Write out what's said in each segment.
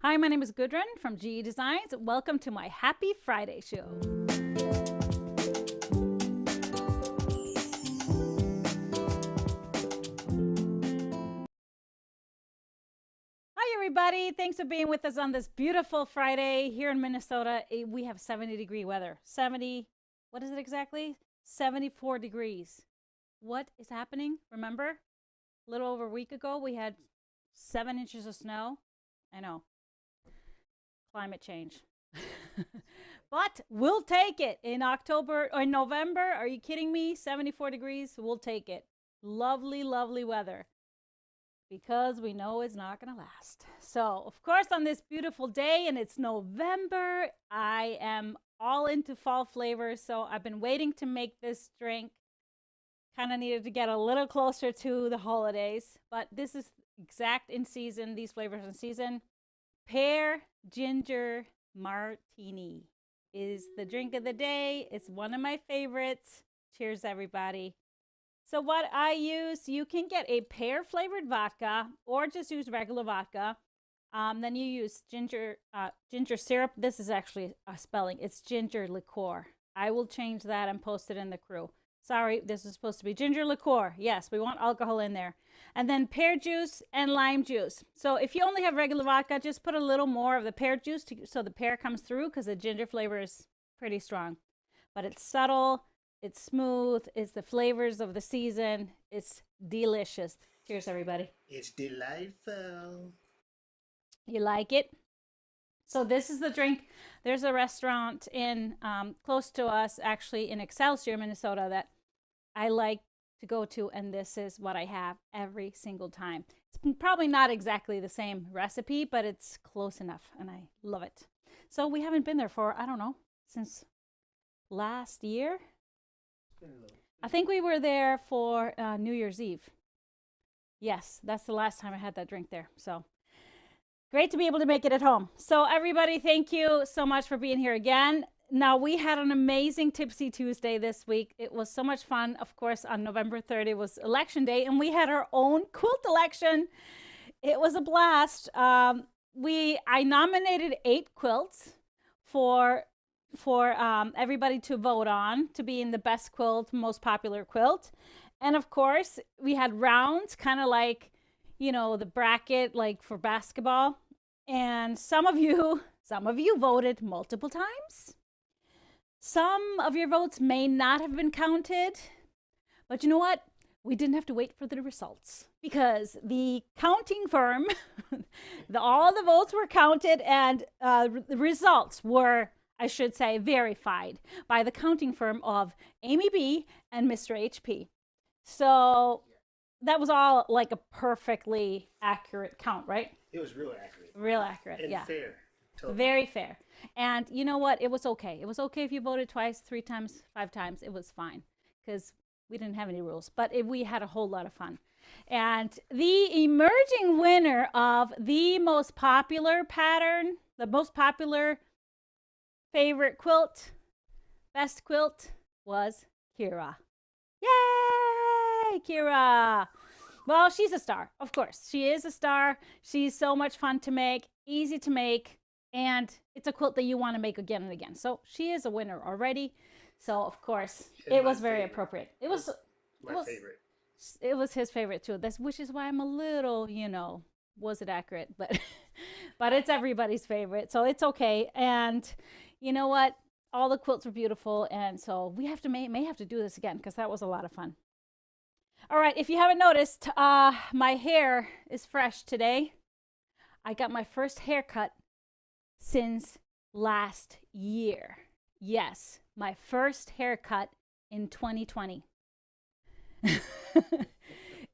Hi, my name is Gudrun from GE Designs. Welcome to my Happy Friday show. Hi, everybody. Thanks for being with us on this beautiful Friday here in Minnesota. We have 70-degree weather. 70, what is it exactly? 74 degrees. What is happening? Remember, a little over a week ago, we had 7 inches of snow. I know. Climate change. But we'll take it in October or November. Are you kidding me? 74 degrees. We'll take it. Lovely, lovely weather. Because we know it's not going to last. So, of course, on this beautiful day, and it's November, I am all into fall flavors. So I've been waiting to make this drink. Kind of needed to get a little closer to the holidays. But this is exact in season. These flavors in season. Pear Ginger Martini is the drink of the day. It's one of my favorites. Cheers, everybody. So what I use, you can get a pear flavored vodka or just use regular vodka. Then you use ginger syrup. This is actually a spelling. It's ginger liqueur. I will change that and post it in the crew. Sorry, this is supposed to be ginger liqueur. Yes, we want alcohol in there. And then pear juice and lime juice. So if you only have regular vodka, just put a little more of the pear juice so the pear comes through, because the ginger flavor is pretty strong. But it's subtle, it's smooth, it's the flavors of the season. It's delicious. Cheers, everybody. It's delightful. You like it? So this is the drink. There's a restaurant in close to us, actually in Excelsior, Minnesota, that I like to go to, and this is what I have every single time. It's probably not exactly the same recipe, but it's close enough, and I love it. So we haven't been there for, I don't know, since last year. I think we were there for New Year's Eve. Yes, that's the last time I had that drink there. So great to be able to make it at home. So everybody, thank you so much for being here again. Now, we had an amazing Tipsy Tuesday this week. It was so much fun. Of course, on November 3rd, it was election day, and we had our own quilt election. It was a blast. I nominated 8 quilts for everybody to vote on to be in the best quilt, most popular quilt. And of course, we had rounds, kind of like, you know, the bracket, like for basketball. And some of you voted multiple times. Some of your votes may not have been counted, but you know what? We didn't have to wait for the results, because the counting firm, all the votes were counted, and the results were, I should say, verified by the counting firm of Amy B and Mr. HP. So that was all like a perfectly accurate count, right? It was real accurate. Real accurate, and yeah. Fair. Totally. Very fair. And you know what? It was okay. It was okay if you voted twice, 3 times, 5 times. It was fine, because we didn't have any rules. But we had a whole lot of fun. And the emerging winner of the most popular pattern, the most popular favorite quilt, best quilt, was Kira. Yay, Kira! Well, she's a star, of course. She is a star. She's so much fun to make, easy to make, and it's a quilt that you want to make again and again. So she is a winner already. So, of course, it was very appropriate. It was my favorite. It was his favorite, too. Which is why I'm a little, was it accurate? But, but it's everybody's favorite, so it's okay. And you know what? All the quilts were beautiful, and so we may have to do this again, because that was a lot of fun. All right, if you haven't noticed, my hair is fresh today. I got my first haircut since last year. Yes, my first haircut in 2020.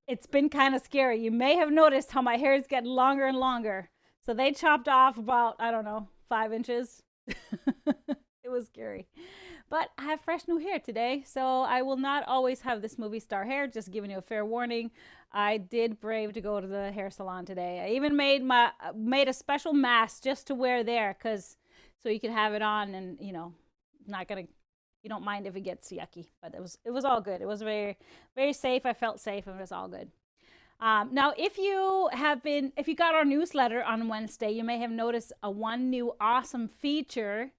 It's been kind of scary. You may have noticed how my hair is getting longer and longer. So they chopped off about, I don't know, 5 inches. It was scary. But I have fresh new hair today, so I will not always have this movie star hair. Just giving you a fair warning. I did brave to go to the hair salon today. I even made a special mask just to wear there, so you could have it on, and you don't mind if it gets yucky. But it was all good. It was very, very safe. I felt safe, and it was all good. Now, if you got our newsletter on Wednesday, you may have noticed one new awesome feature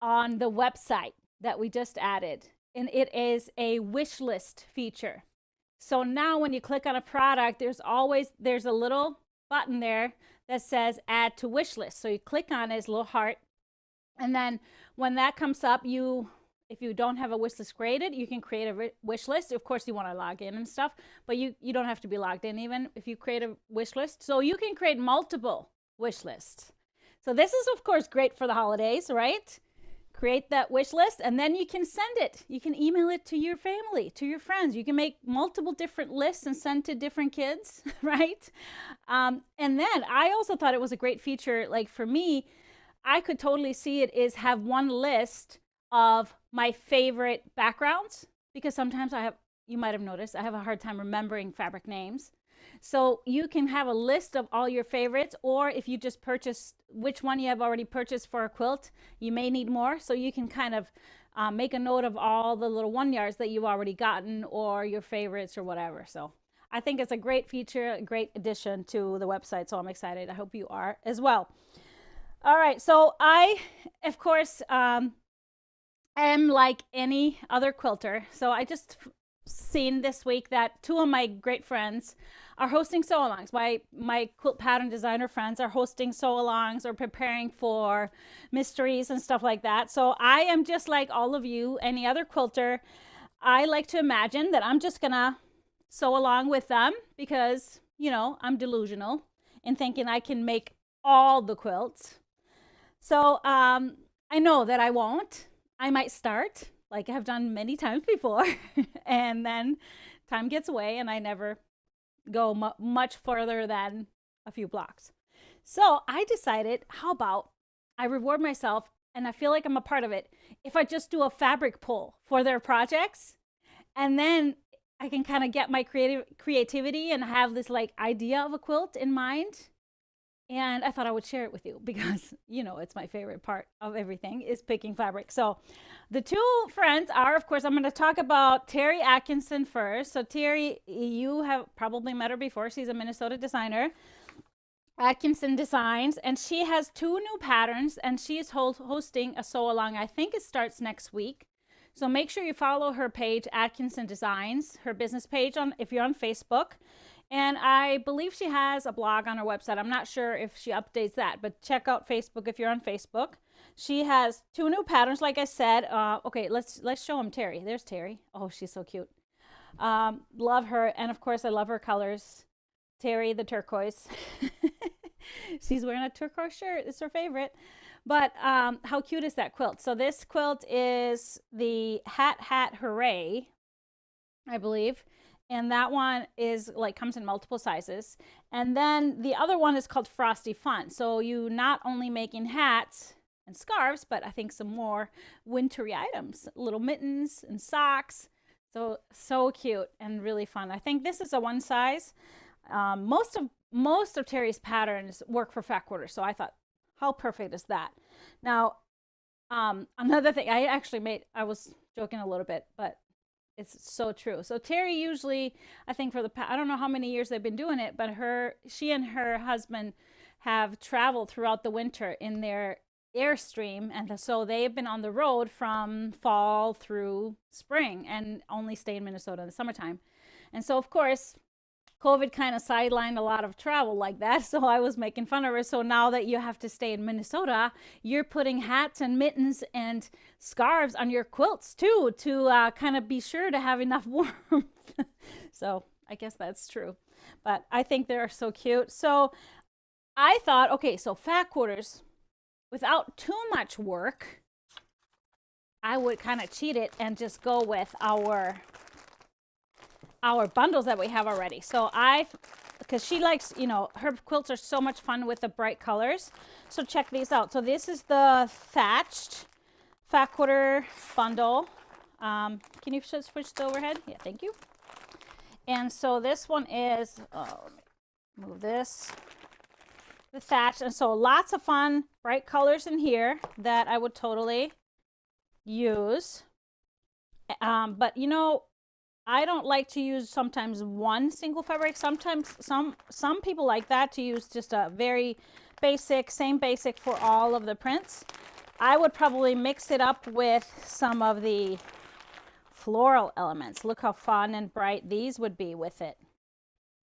on the website that we just added, and it is a wish list feature. So now when you click on a product, there's a little button there that says add to wish list. So you click on it, it's a little heart, and then when that comes up, if you don't have a wish list created, you can create a wish list. Of course, you want to log in and stuff, but you don't have to be logged in even if you create a wish list. So you can create multiple wish lists. So this is, of course, great for the holidays, right? Create that wish list, and then you can send it. You can email it to your family, to your friends. You can make multiple different lists and send to different kids, right? And then I also thought it was a great feature. Like for me, I could totally see it is have one list of my favorite backgrounds, because sometimes you might have noticed, I have a hard time remembering fabric names. So you can have a list of all your favorites, or if you just purchased which one you have already purchased for a quilt, you may need more. So you can kind of make a note of all the little 1-yards that you've already gotten or your favorites or whatever. So I think it's a great feature, a great addition to the website. So I'm excited. I hope you are as well. All right. So I, of course, am like any other quilter. So I just seen this week that 2 of my great friends are hosting sew-alongs. My quilt pattern designer friends are hosting sew-alongs or preparing for mysteries and stuff like that. So I am just like all of you, any other quilter. I like to imagine that I'm just gonna sew along with them because, you know, I'm delusional in thinking I can make all the quilts. So I know that I won't. I might start like I've done many times before, and then time gets away and I never go much further than a few blocks. So I decided, how about I reward myself, and I feel like I'm a part of it, if I just do a fabric pull for their projects, and then I can kind of get my creativity and have this like idea of a quilt in mind. And I thought I would share it with you because, you know, it's my favorite part of everything is picking fabric. So the 2 friends are, of course, I'm going to talk about Terry Atkinson first. So Terry, you have probably met her before. She's a Minnesota designer, Atkinson Designs, and she has 2 new patterns, and she is hosting a sew along. I think it starts next week. So make sure you follow her page, Atkinson Designs, her business page if you're on Facebook. And I believe she has a blog on her website. I'm not sure if she updates that, but check out Facebook if you're on Facebook. She has 2 new patterns, like I said. Okay, let's show them Terry. There's Terry. Oh, she's so cute. Love her. And of course, I love her colors. Terry, the turquoise. She's wearing a turquoise shirt. It's her favorite. But how cute is that quilt? So this quilt is the Hat Hooray, I believe. And that one is like comes in multiple sizes. And then the other one is called Frosty Fun. So you not only making hats and scarves, but I think some more wintry items, little mittens and socks. So cute and really fun. I think this is a 1 size. Most of Terry's patterns work for Facuator. So I thought, how perfect is that? Now, another thing I was joking a little bit, but it's so true. So Terry usually, I think I don't know how many years they've been doing it, but she and her husband have traveled throughout the winter in their Airstream. And so they've been on the road from fall through spring and only stay in Minnesota in the summertime. And so, of course, COVID kind of sidelined a lot of travel like that. So I was making fun of her. So now that you have to stay in Minnesota, you're putting hats and mittens and scarves on your quilts too, to kind of be sure to have enough warmth. So I guess that's true. But I think they're so cute. So I thought, okay, so Facuators, without too much work, I would kind of cheat it and just go with our bundles that we have already. So because she likes, you know, her quilts are so much fun with the bright colors. So check these out. So this is the Thatched Facuator bundle. Can you switch the overhead? Yeah, thank you. And so this one is, move this, the Thatched. And so lots of fun, bright colors in here that I would totally use. But you know, I don't like to use sometimes one single fabric. Sometimes some people like that, to use just a very basic, same basic for all of the prints. I would probably mix it up with some of the floral elements. Look how fun and bright these would be with it.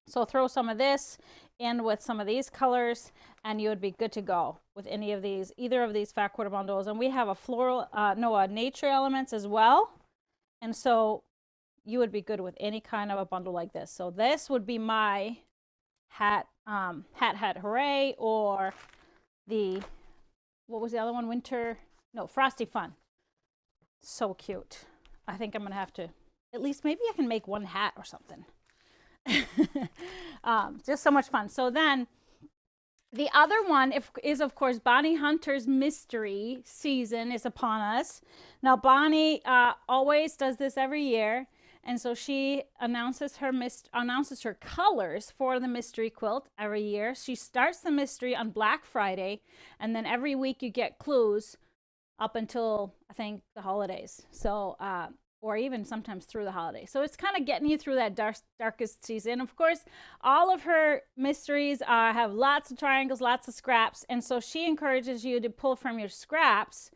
So throw some of this in with some of these colors and you would be good to go with any of these, either of these Facuator bundles. And we have a floral, nature elements as well. And so you would be good with any kind of a bundle like this. So this would be my hat hooray, or the, what was the other one? Frosty Fun. So cute. I think I'm gonna have to, at least maybe I can make one hat or something. Just so much fun. So then the other one is of course Bonnie Hunter's mystery season is upon us. Now Bonnie always does this every year, and so she announces her colors for the mystery quilt every year. She starts the mystery on Black Friday, and then every week you get clues up until I think the holidays. So or even sometimes through the holidays. So it's kind of getting you through that darkest season. Of course, all of her mysteries have lots of triangles, lots of scraps. And so she encourages you to pull from your scraps.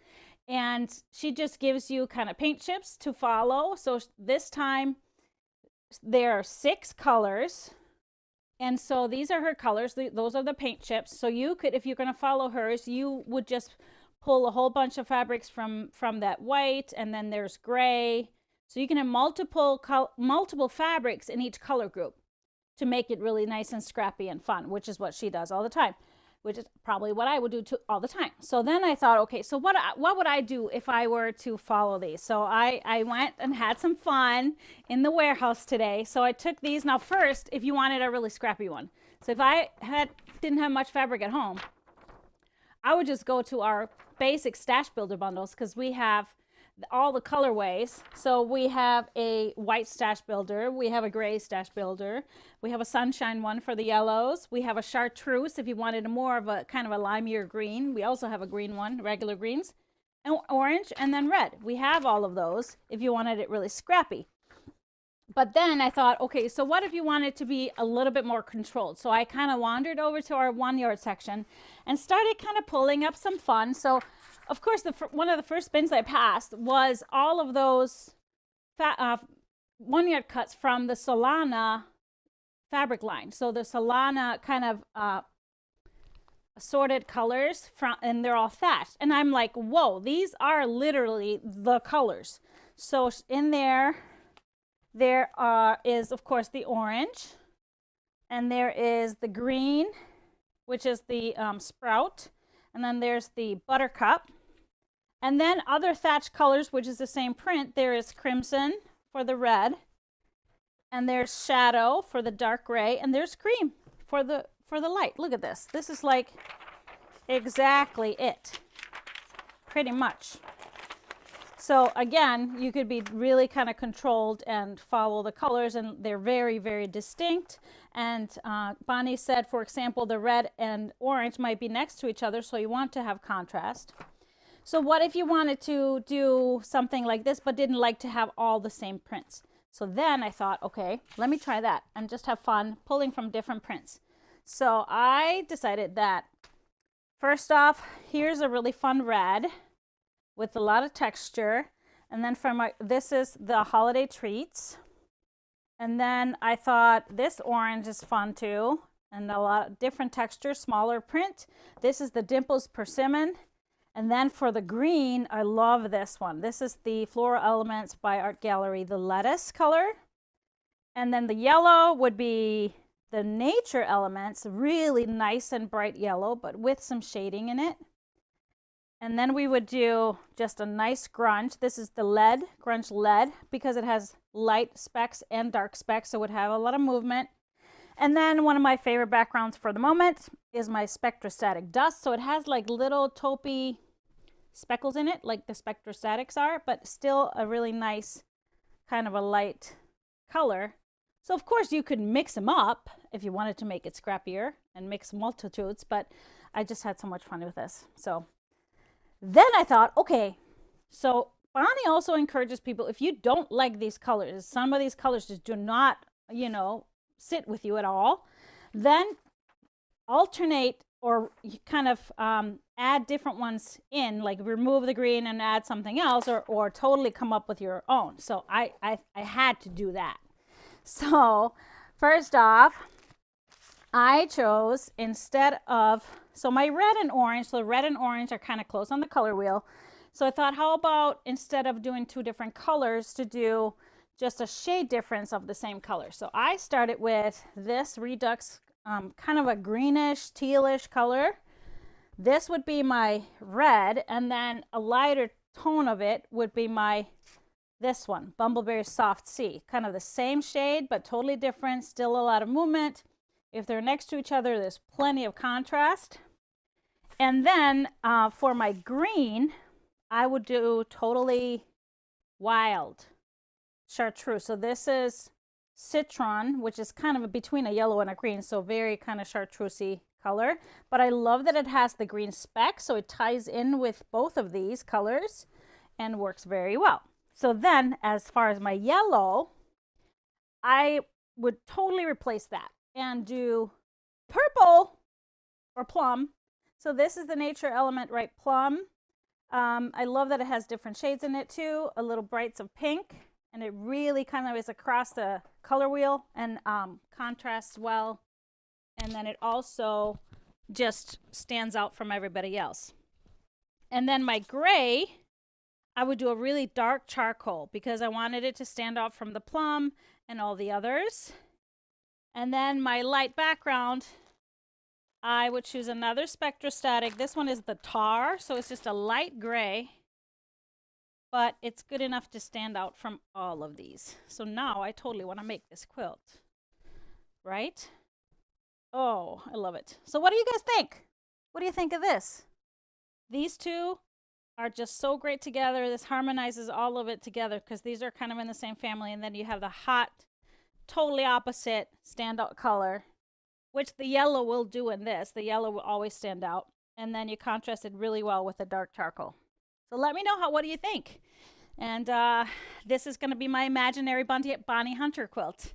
And she just gives you kind of paint chips to follow. So this time there are 6 colors. And so these are her colors. Those are the paint chips. So you could, if you're going to follow hers, you would just pull a whole bunch of fabrics from that white, and then there's gray. So you can have multiple fabrics in each color group to make it really nice and scrappy and fun, which is what she does all the time, which is probably what I would do all the time. So then I thought, okay, so what would I do if I were to follow these? So I went and had some fun in the warehouse today. So I took these. Now first, if you wanted a really scrappy one, so if I didn't have much fabric at home, I would just go to our basic stash builder bundles, because we have all the colorways. So we have a white stash builder, we have a gray stash builder, we have a sunshine one for the yellows, we have a chartreuse if you wanted more of a kind of a limier green. We also have a green one, regular greens, and orange, and then red. We have all of those if you wanted it really scrappy. But then I thought, okay, so what if you want it to be a little bit more controlled? So I kind of wandered over to our 1 yard section and started kind of pulling up some fun. So of course, one of the first bins I passed was all of those 1 yard cuts from the Solana fabric line. So the Solana kind of assorted colors and they're all thatched. And I'm like, whoa, these are literally the colors. So in there is of course the orange, and there is the green, which is the sprout, and then there's the buttercup, and then other thatched colors, which is the same print. There is crimson for the red, and there's shadow for the dark gray, and there's cream for the light. Look at this. This is like exactly it, pretty much. So again, you could be really kind of controlled and follow the colors, and they're very, very distinct. And Bonnie said, for example, the red and orange might be next to each other, so you want to have contrast. So what if you wanted to do something like this, but didn't like to have all the same prints? So then I thought, okay, let me try that and just have fun pulling from different prints. So I decided that, first off, here's a really fun red with a lot of texture, and then this is the holiday treats, and then I thought this orange is fun too, and a lot of different texture, smaller print. This is the Dimples Persimmon, and then for the green, I love this one. This is the Floral Elements by Art Gallery, the lettuce color, and then the yellow would be the Nature Elements, really nice and bright yellow, but with some shading in it. And then we would do just a nice grunge. This is the lead, grunge lead, because it has light specks and dark specks, so it would have a lot of movement. And then one of my favorite backgrounds for the moment is my Spectrostatic Dust. So it has like little taupey speckles in it, like the Spectrostatics are, but still a really nice kind of a light color. So of course you could mix them up if you wanted to make it scrappier and mix multitudes, but I just had so much fun with this. So then I thought, okay, so Bonnie also encourages people, if you don't like these colors, some of these colors just do not, you know, sit with you at all, then alternate or kind of add different ones in, like remove the green and add something else, or totally come up with your own. So I had to do that. So first off, I chose, instead of, so my red and orange, so red and orange are kind of close on the color wheel. So I thought, how about instead of doing two different colors, to do just a shade difference of the same color. So I started with this Redux, kind of a greenish, tealish color. This would be my red, and then a lighter tone of it would be my, this one, Bumbleberry Soft Sea. Kind of the same shade, but totally different, still a lot of movement. If they're next to each other, there's plenty of contrast. And then for my green, I would do Totally Wild Chartreuse. So this is Citron, which is kind of between a yellow and a green, so very kind of chartreusey color. But I love that it has the green speck, so it ties in with both of these colors and works very well. So then, as far as my yellow, I would totally replace that and do purple or plum. So this is the Nature Element Right Plum. I love that it has different shades in it too, a little brights of pink, and it really kind of is across the color wheel and contrasts well. And then it also just stands out from everybody else. And then my gray, I would do a really dark charcoal because I wanted it to stand out from the plum and all the others. And then my light background, I would choose another Spectrostatic. This one is the Tar, so it's just a light gray, but it's good enough to stand out from all of these. So now I totally want to make this quilt, right? Oh, I love it. So what do you guys think? What do you think of this? These two are just so great together. This harmonizes all of it together because these are kind of in the same family. And then you have the hot, totally opposite standout color, which the yellow will do in this. The yellow will always stand out. And then you contrast it really well with the dark charcoal. So let me know what do you think? And this is going to be my imaginary Bonnie Hunter quilt.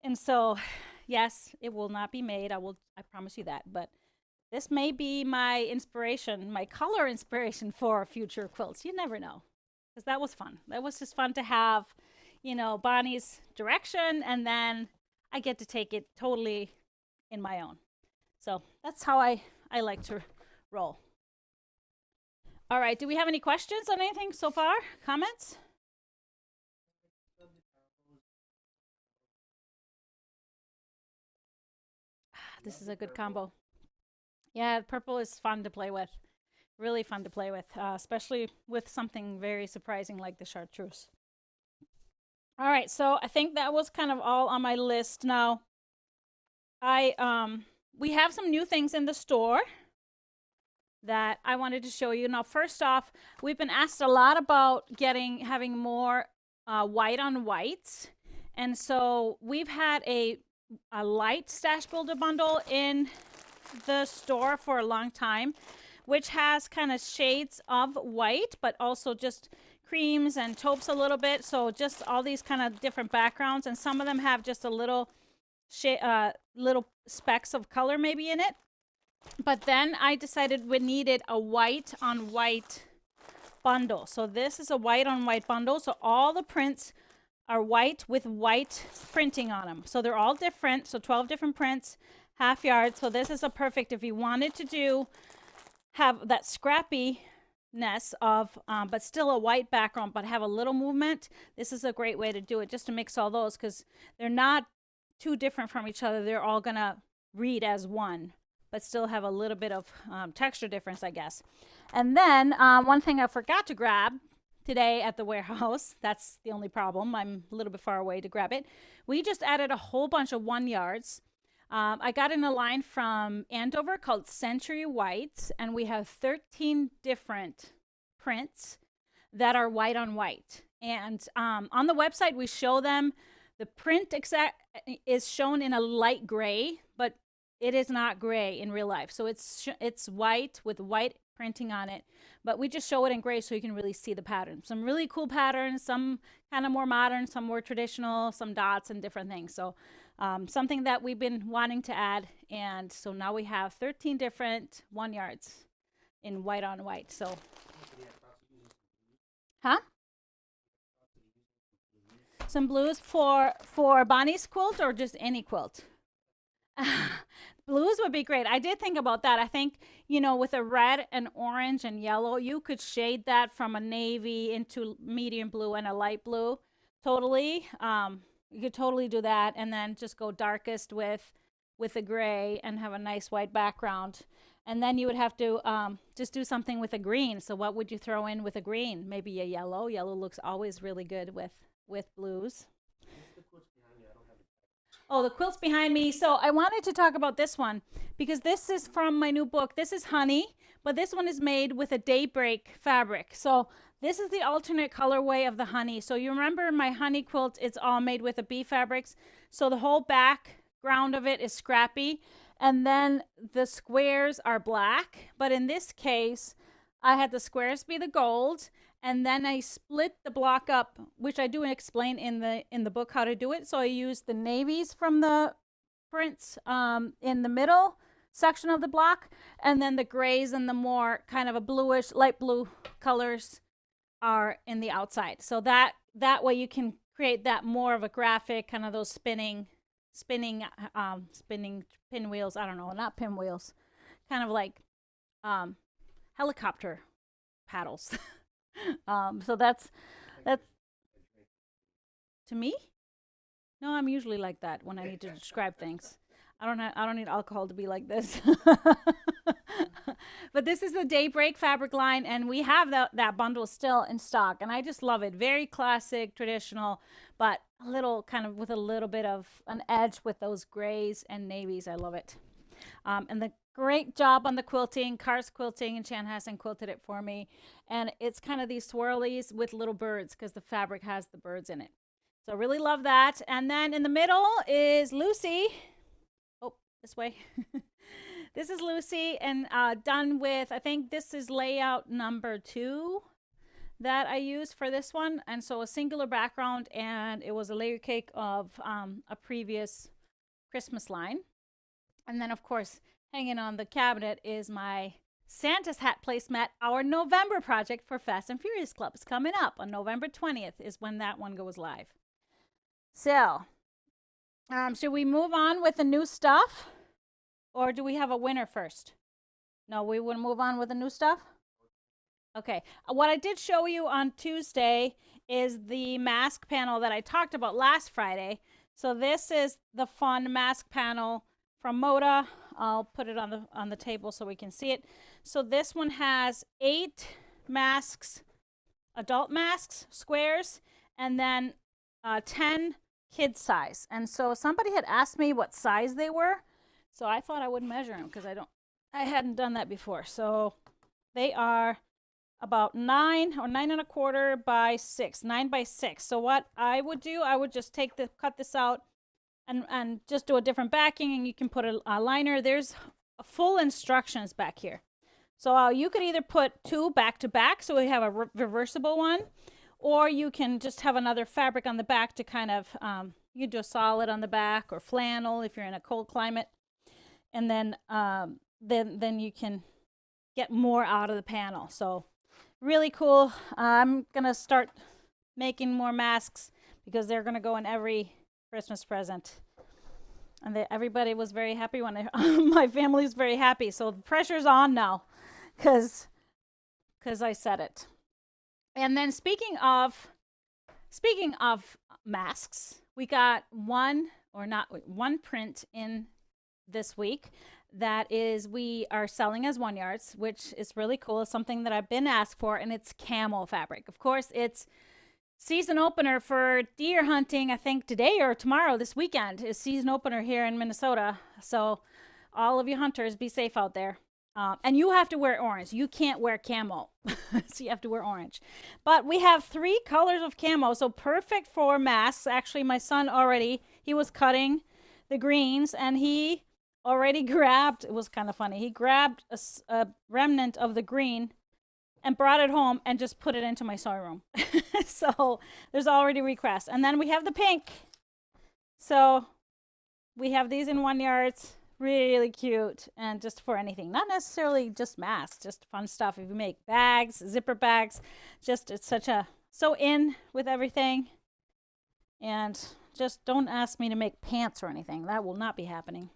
And so, yes, it will not be made. I promise you that. But this may be my inspiration, my color inspiration for future quilts. You never know. Because that was fun. That was just fun to have, you know, Bonnie's direction, and then I get to take it totally in my own. So that's how I like to roll. All right, do we have any questions on anything so far? Comments? This is a good combo. Yeah, purple is fun to play with. Really fun to play with, especially with something very surprising like the chartreuse. All right, so I think that was kind of all on my list. Now, we have some new things in the store that I wanted to show you. Now, first off, we've been asked a lot about having more white on whites. And so we've had a light stash builder bundle in the store for a long time, which has kind of shades of white, but also just creams and taupes a little bit. So just all these kind of different backgrounds, and some of them have just a little little specks of color maybe in it. But then I decided we needed a white on white bundle. So this is a white on white bundle. So all the prints are white with white printing on them. So they're all different. So 12 different prints, half yard. So this is a perfect if you wanted to have that scrappiness of, but still a white background, but have a little movement. This is a great way to do it, just to mix all those, because they're not too different from each other. They're all gonna read as one, but still have a little bit of texture difference, I guess. And then one thing I forgot to grab today at the warehouse, that's the only problem, I'm a little bit far away to grab it. We just added a whole bunch of 1 yards. I got in a line from Andover called Century Whites, and we have 13 different prints that are white on white. And on the website, we show them. The print is shown in a light gray, but it is not gray in real life. So it's white with white printing on it, but we just show it in gray so you can really see the pattern. Some really cool patterns, some kind of more modern, some more traditional, some dots and different things. So something that we've been wanting to add, and so now we have 13 different 1 yards in white on white. So some blues for Bonnie's quilt, or just any quilt? Blues would be great. I did think about that. I think, you know, with a red and orange and yellow, you could shade that from a navy into medium blue and a light blue. Totally. You could totally do that, and then just go darkest with a gray and have a nice white background. And then you would have to just do something with a green. So what would you throw in with a green? Maybe a yellow. Yellow looks always really good with blues. Oh, the quilt's behind me. So I wanted to talk about this one because this is from my new book. This is Honey, but this one is made with a Daybreak fabric. So this is the alternate colorway of the Honey. So you remember my Honey quilt, it's all made with the bee fabrics. So the whole background of it is scrappy, and then the squares are black. But in this case, I had the squares be the gold, and then I split the block up, which I do explain in the book how to do it. So I used the navies from the prints in the middle section of the block, and then the grays and the more kind of a bluish, light blue colors are in the outside. So that way you can create that more of a graphic, kind of those spinning pinwheels. I don't know, not pinwheels, kind of like helicopter paddles. So that's to me. No, I'm usually like that when I need to describe things. I don't need alcohol to be like this. But this is the Daybreak fabric line, and we have that bundle still in stock, and I just love it. Very classic, traditional, but a little kind of with a little bit of an edge with those grays and navies. I love it. And the great job on the quilting. Cars Quilting and Chanhassen quilted it for me, and it's kind of these swirlies with little birds because the fabric has the birds in it. So really love that. And then in the middle is Lucy. Oh, this way. This is Lucy, and done with, I think this is layout number 2 that I used for this one. And so a singular background, and it was a layer cake of a previous Christmas line. And then, of course, hanging on the cabinet is my Santa's hat placemat, our November project for Fast and Furious Club. Is coming up on November 20th is when that one goes live. So, should we move on with the new stuff? Or do we have a winner first? No, we would move on with the new stuff? Okay. What I did show you on Tuesday is the mask panel that I talked about last Friday. So this is the fun mask panel from Moda. I'll put it on the table so we can see it. So this one has 8 masks, adult masks, squares, and then 10 kid size. And so somebody had asked me what size they were. So I thought I would measure them because I hadn't done that before. So they are about 9 or 9 1/4 by 6, 9 by 6. So what I would do, I would just cut this out and just do a different backing, and you can put a liner. There's full instructions back here. So you could either put 2 back to back, so we have a reversible one, or you can just have another fabric on the back to kind of, you do a solid on the back, or flannel if you're in a cold climate. And then you can get more out of the panel. So really cool. I'm gonna start making more masks because they're gonna go in every Christmas present. And everybody was very happy when my family's very happy. So the pressure's on now because I said it. And then speaking of masks, we got one print in this week that is we are selling as 1 yards, which is really cool. It's something that I've been asked for, and it's camel fabric. Of course, it's season opener for deer hunting. I think today or tomorrow, this weekend, is season opener here in Minnesota. So all of you hunters, be safe out there. And you have to wear orange. You can't wear camo. So you have to wear orange. But we have 3 colors of camo, so perfect for masks. Actually, my son he was cutting the greens, and he already grabbed, it was kind of funny. He grabbed a remnant of the green and brought it home and just put it into my sewing room. So there's already requests. And then we have the pink. So we have these in 1 yards, really cute, and just for anything, not necessarily just masks, just fun stuff. If you make bags, zipper bags, just it's so in with everything. And just don't ask me to make pants or anything. That will not be happening.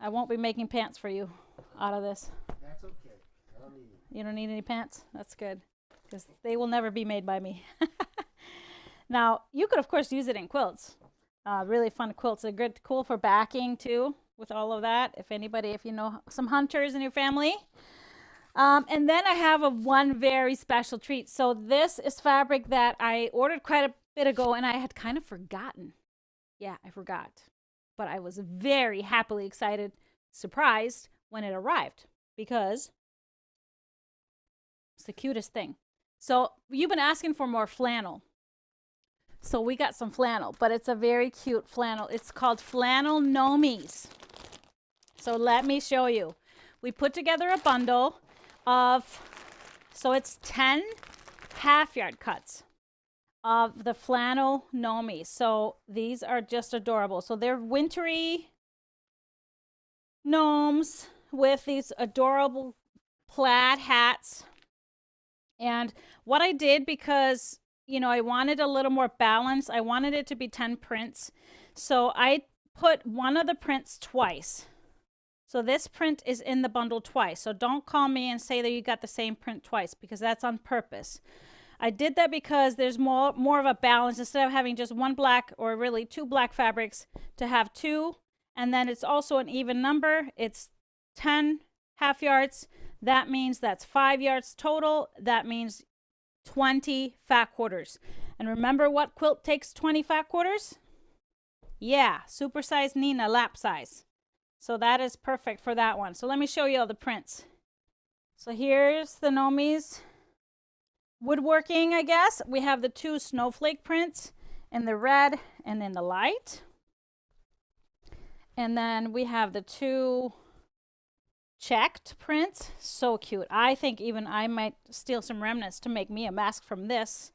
I won't be making pants for you out of this. That's okay. I don't need it. You don't need any pants? That's good, because they will never be made by me. Now, you could, of course, use it in quilts. Really fun quilts. They're good, cool for backing, too, with all of that. If you know some hunters in your family. And then I have one very special treat. So this is fabric that I ordered quite a bit ago, and I had kind of forgotten. Yeah, I forgot. But I was very happily excited, surprised when it arrived, because it's the cutest thing. So you've been asking for more flannel. So we got some flannel, but it's a very cute flannel. It's called Flannel Nomies. So let me show you. We put together a bundle of, so it's 10 half-yard cuts of the Flannel Nomies. So these are just adorable. So they're wintry gnomes with these adorable plaid hats. And what I did, because I wanted a little more balance, I wanted it to be 10 prints. So I put one of the prints twice. So this print is in the bundle twice. So don't call me and say that you got the same print twice, because that's on purpose. I did that because there's more of a balance. Instead of having just one black, or really two black fabrics, to have two. And then it's also an even number. It's 10 half yards. That means that's 5 yards total. That means 20 fat quarters. And remember what quilt takes 20 fat quarters? Yeah, supersize Nina lap size. So that is perfect for that one. So let me show you all the prints. So here's the Nomies woodworking, I guess. We have the 2 snowflake prints in the red and in the light. And then we have the 2 checked prints. So cute. I think even I might steal some remnants to make me a mask from this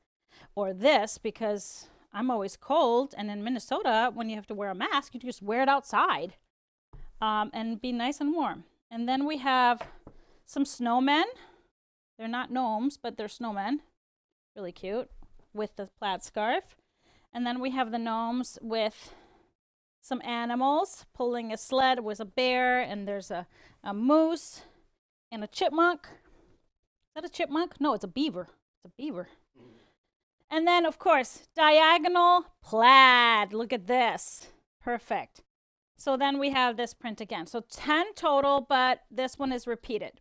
or this, because I'm always cold, and in Minnesota, when you have to wear a mask, you just wear it outside and be nice and warm. And then we have some snowmen. They're not gnomes, but they're snowmen. Really cute, with the plaid scarf. And then we have the gnomes with some animals pulling a sled with a bear, and there's a moose and a chipmunk. Is that a chipmunk? No, it's a beaver. It's a beaver. And then, of course, diagonal plaid. Look at this. Perfect. So then we have this print again. So 10 total, but this one is repeated.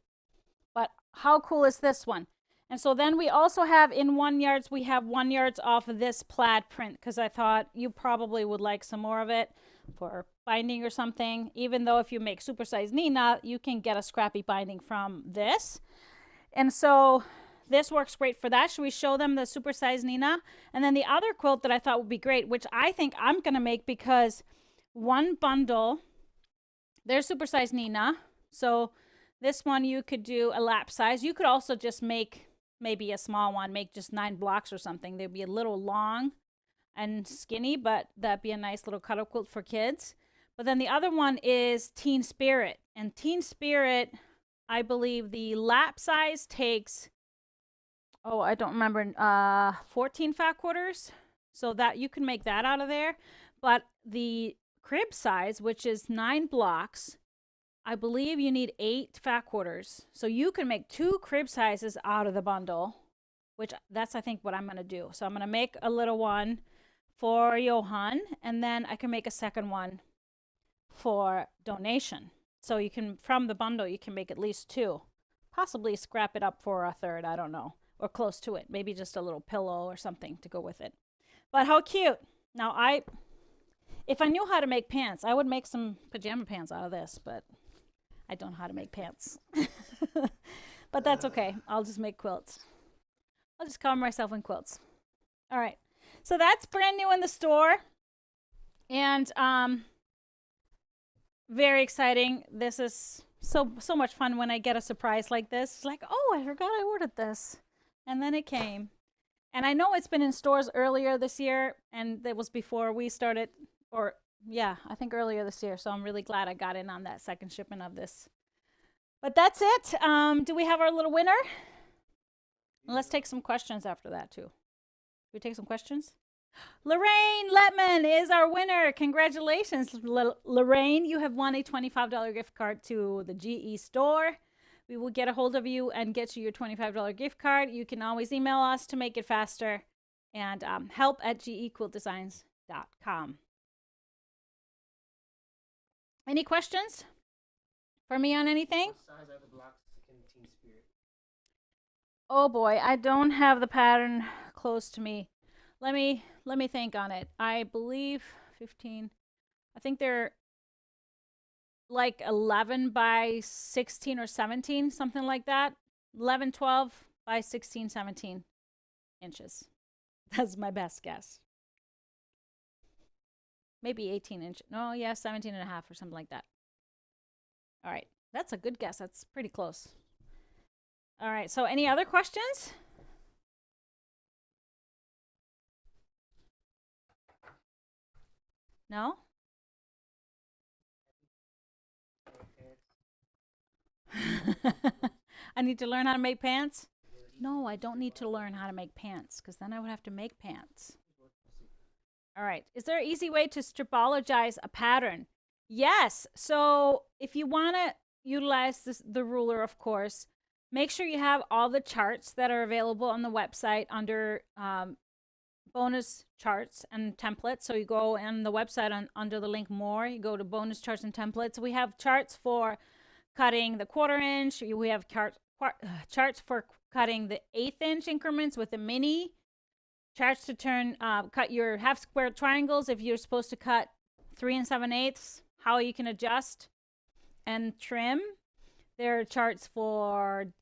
But how cool is this one? And so then we also have in 1 yards, we have 1 yards off of this plaid print, because I thought you probably would like some more of it for binding or something. Even though if you make supersize Nina, you can get a scrappy binding from this. And so this works great for that. Should we show them the supersize Nina? And then the other quilt that I thought would be great, which I think I'm going to make, because one bundle, there's supersize Nina. So this one you could do a lap size. You could also just make maybe a small one, make just 9 blocks or something. They'd be a little long and skinny, but that'd be a nice little cutout quilt for kids. But then the other one is Teen Spirit. And Teen Spirit, I believe the lap size takes, oh, I don't remember, 14 fat quarters. So that you can make that out of there. But the crib size, which is 9 blocks, I believe you need 8 fat quarters. So you can make 2 crib sizes out of the bundle, which that's, I think, what I'm going to do. So I'm going to make a little one for Johan, and then I can make a second one for donation. So you can, from the bundle, you can make at least 2. Possibly scrap it up for a third, I don't know, or close to it. Maybe just a little pillow or something to go with it. But how cute. Now, if I knew how to make pants, I would make some pajama pants out of this, but I don't know how to make pants. But that's okay. I'll just make quilts. I'll just cover myself in quilts. All right. So that's brand new in the store. And very exciting. This is so much fun when I get a surprise like this. It's like, oh, I forgot I ordered this. And then it came. And I know it's been in stores earlier this year, and that was before we started, or yeah, I think earlier this year. So I'm really glad I got in on that second shipment of this. But that's it. Do we have our little winner? And let's take some questions after that too. Can we take some questions? Lorraine Letman is our winner. Congratulations, Lorraine. You have won a $25 gift card to the GE store. We will get a hold of you and get you your $25 gift card. You can always email us to make it faster, and help@gequiltdesigns.com. Any questions for me on anything? What size are the blocks in Team Spirit? Oh boy, I don't have the pattern close to me. Let me think on it. I believe 15. I think they're like 11 by 16 or 17, something like that. 11, 12 by 16, 17 inches. That's my best guess. Maybe 18 inches. No, yeah, 17 and a half or something like that. All right. That's a good guess. That's pretty close. All right. So any other questions? No? I need to learn how to make pants? No, I don't need to learn how to make pants, because then I would have to make pants. All right. Is there an easy way to stripologize a pattern? Yes. So if you want to utilize the ruler, of course, make sure you have all the charts that are available on the website under bonus charts and templates. So you go on the website under the link more, you go to bonus charts and templates. We have charts for cutting the 1/4 inch. We have charts for cutting the 1/8 inch increments with the mini. Charts to cut your half square triangles if you're supposed to cut 3 7/8, how you can adjust and trim. There are charts for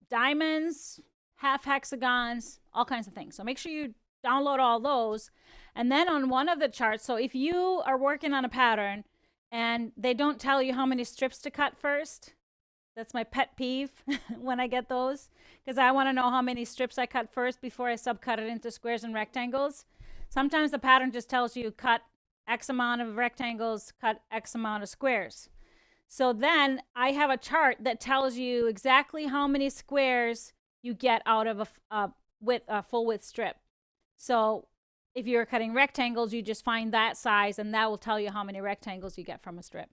diamonds, half hexagons, all kinds of things. So make sure you download all those. And then on one of the charts, so if you are working on a pattern and they don't tell you how many strips to cut first, that's my pet peeve when I get those, because I want to know how many strips I cut first before I subcut it into squares and rectangles. Sometimes the pattern just tells you cut X amount of rectangles, cut X amount of squares. So then I have a chart that tells you exactly how many squares you get out of a full width strip. So if you're cutting rectangles, you just find that size, and that will tell you how many rectangles you get from a strip.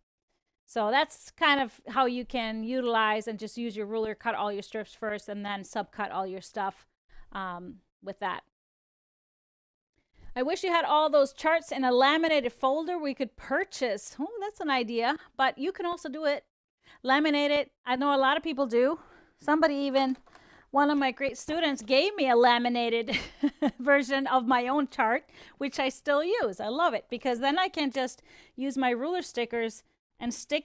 So that's kind of how you can utilize and just use your ruler, cut all your strips first, and then subcut all your stuff with that. I wish you had all those charts in a laminated folder we could purchase. Oh, that's an idea. But you can also do it. Laminate it. I know a lot of people do. Somebody even, one of my great students gave me a laminated version of my own chart, which I still use. I love it because then I can just use my ruler stickers and stick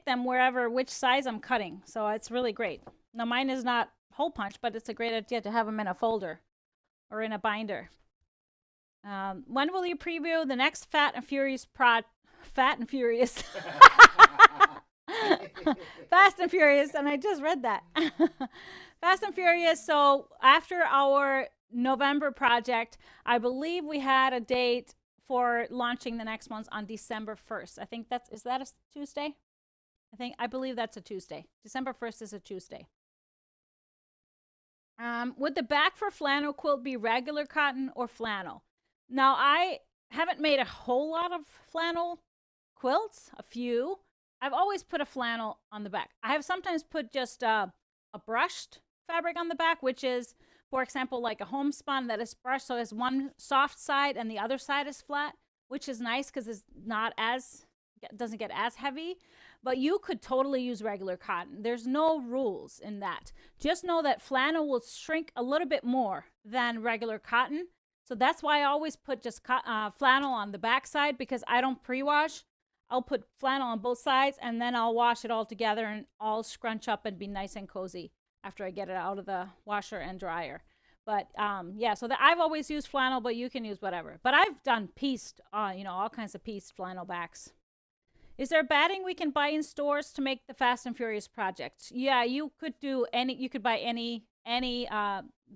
them which size I'm cutting. So it's really great. Now mine is not hole punch, but it's a great idea to have them in a folder or in a binder. When will you preview the next Fat and Furious Fast and Furious, and I just read that. Fast and Furious. So after our November project, I believe we had a date for launching the next ones on December 1st. I think is that a Tuesday? I believe that's a Tuesday. December 1st is a Tuesday. Would the back for flannel quilt be regular cotton or flannel? Now, I haven't made a whole lot of flannel quilts, a few. I've always put a flannel on the back. I have sometimes put just a brushed fabric on the back, which is, for example, like a homespun that is brushed, so it's one soft side and the other side is flat, which is nice because it's doesn't get as heavy. But you could totally use regular cotton. There's no rules in that. Just know that flannel will shrink a little bit more than regular cotton. So that's why I always put just flannel on the back side, because I don't pre-wash. I'll put flannel on both sides and then I'll wash it all together and all scrunch up and be nice and cozy after I get it out of the washer and dryer. But yeah, so I've always used flannel, but you can use whatever. But I've done pieced, all kinds of pieced flannel backs. Is there batting we can buy in stores to make the Fast and Furious project? Yeah, you could do any. You could buy any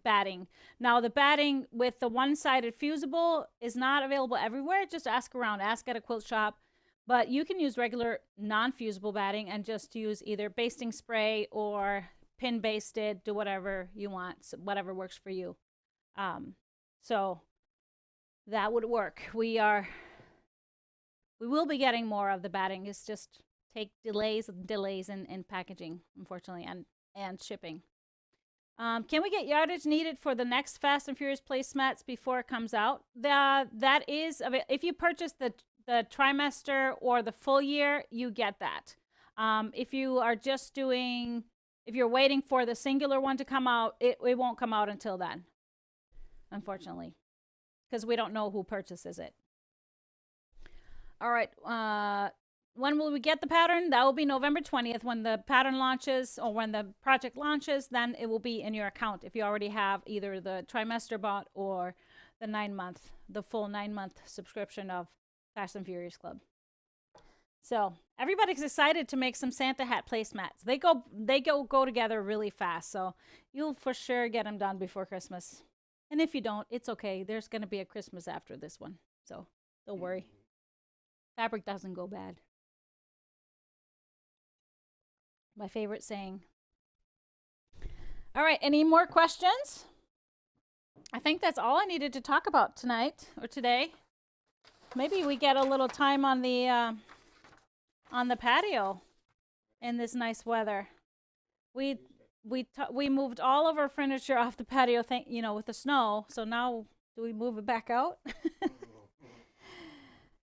batting. Now the batting with the one-sided fusible is not available everywhere. Just ask around. Ask at a quilt shop. But you can use regular non-fusible batting and just use either basting spray or pin basted. Do whatever you want. Whatever works for you. So that would work. We will be getting more of the batting. It's just take delays in packaging, unfortunately, and shipping. Can we get yardage needed for the next Fast and Furious placemats before it comes out? That is, if you purchase the trimester or the full year, you get that. If you are just doing, if you're waiting for the singular one to come out, it won't come out until then, unfortunately, because we don't know who purchases it. All right. When will we get the pattern? That will be November 20th when the pattern launches, or when the project launches. Then it will be in your account if you already have either the trimester bought or the the full 9-month subscription of Fast and Furious Club. So everybody's excited to make some Santa hat placemats. They go together really fast. So you'll for sure get them done before Christmas. And if you don't, it's okay. There's going to be a Christmas after this one. So don't worry. Fabric doesn't go bad. My favorite saying. All right, any more questions? I think that's all I needed to talk about tonight or today. Maybe we get a little time on the patio in this nice weather. We moved all of our furniture off the patio, with the snow. So now do we move it back out?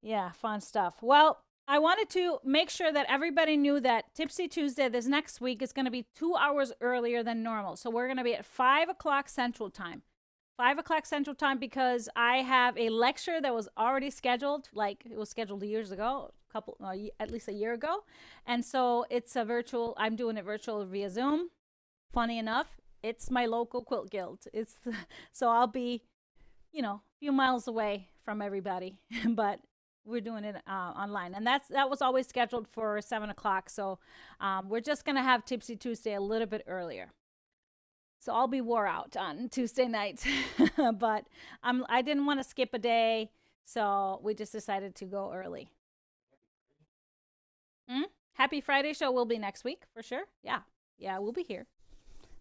Yeah, fun stuff. Well, I wanted to make sure that everybody knew that Tipsy Tuesday this next week is going to be 2 hours earlier than normal. So we're going to be at 5 o'clock Central Time. 5 o'clock Central Time, because I have a lecture that was already scheduled. Like, it was scheduled years ago, at least a year ago. And so it's a virtual, I'm doing it virtual via Zoom. Funny enough, it's my local quilt guild. So I'll be, a few miles away from everybody, but we're doing it online, and that was always scheduled for 7 o'clock. So we're just gonna have Tipsy Tuesday a little bit earlier. So I'll be wore out on Tuesday night, but I didn't want to skip a day, so we just decided to go early. Happy Friday show will be next week for sure. Yeah, we'll be here.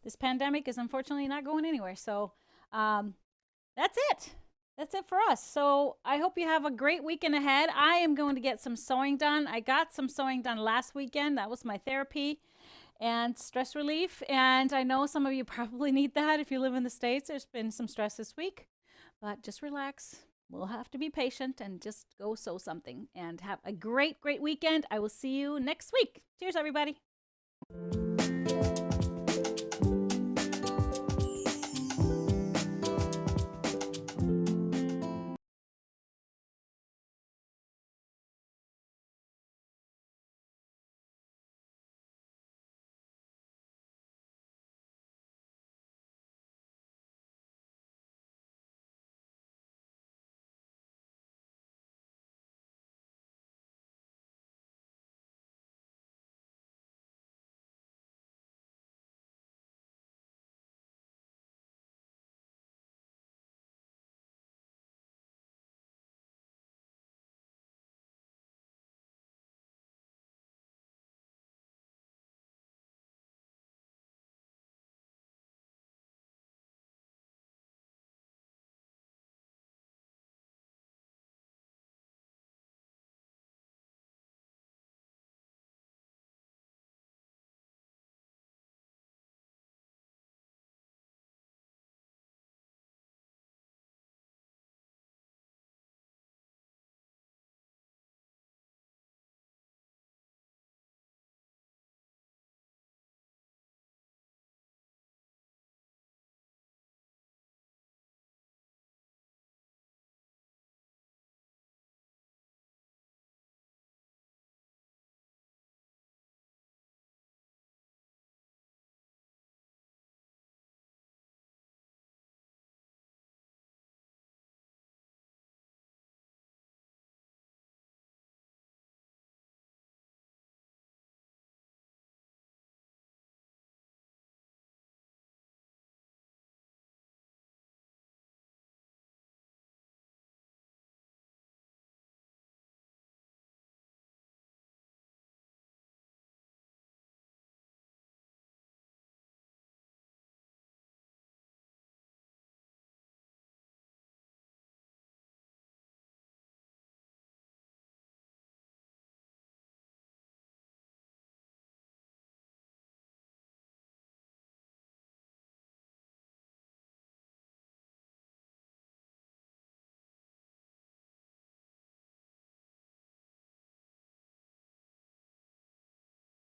This pandemic is unfortunately not going anywhere, so that's it. That's it for us. So I hope you have a great weekend ahead. I am going to get some sewing done. I got some sewing done last weekend. That was my therapy and stress relief. And I know some of you probably need that if you live in the States. There's been some stress this week, but just relax. We'll have to be patient and just go sew something, and have a great, great weekend. I will see you next week. Cheers, everybody.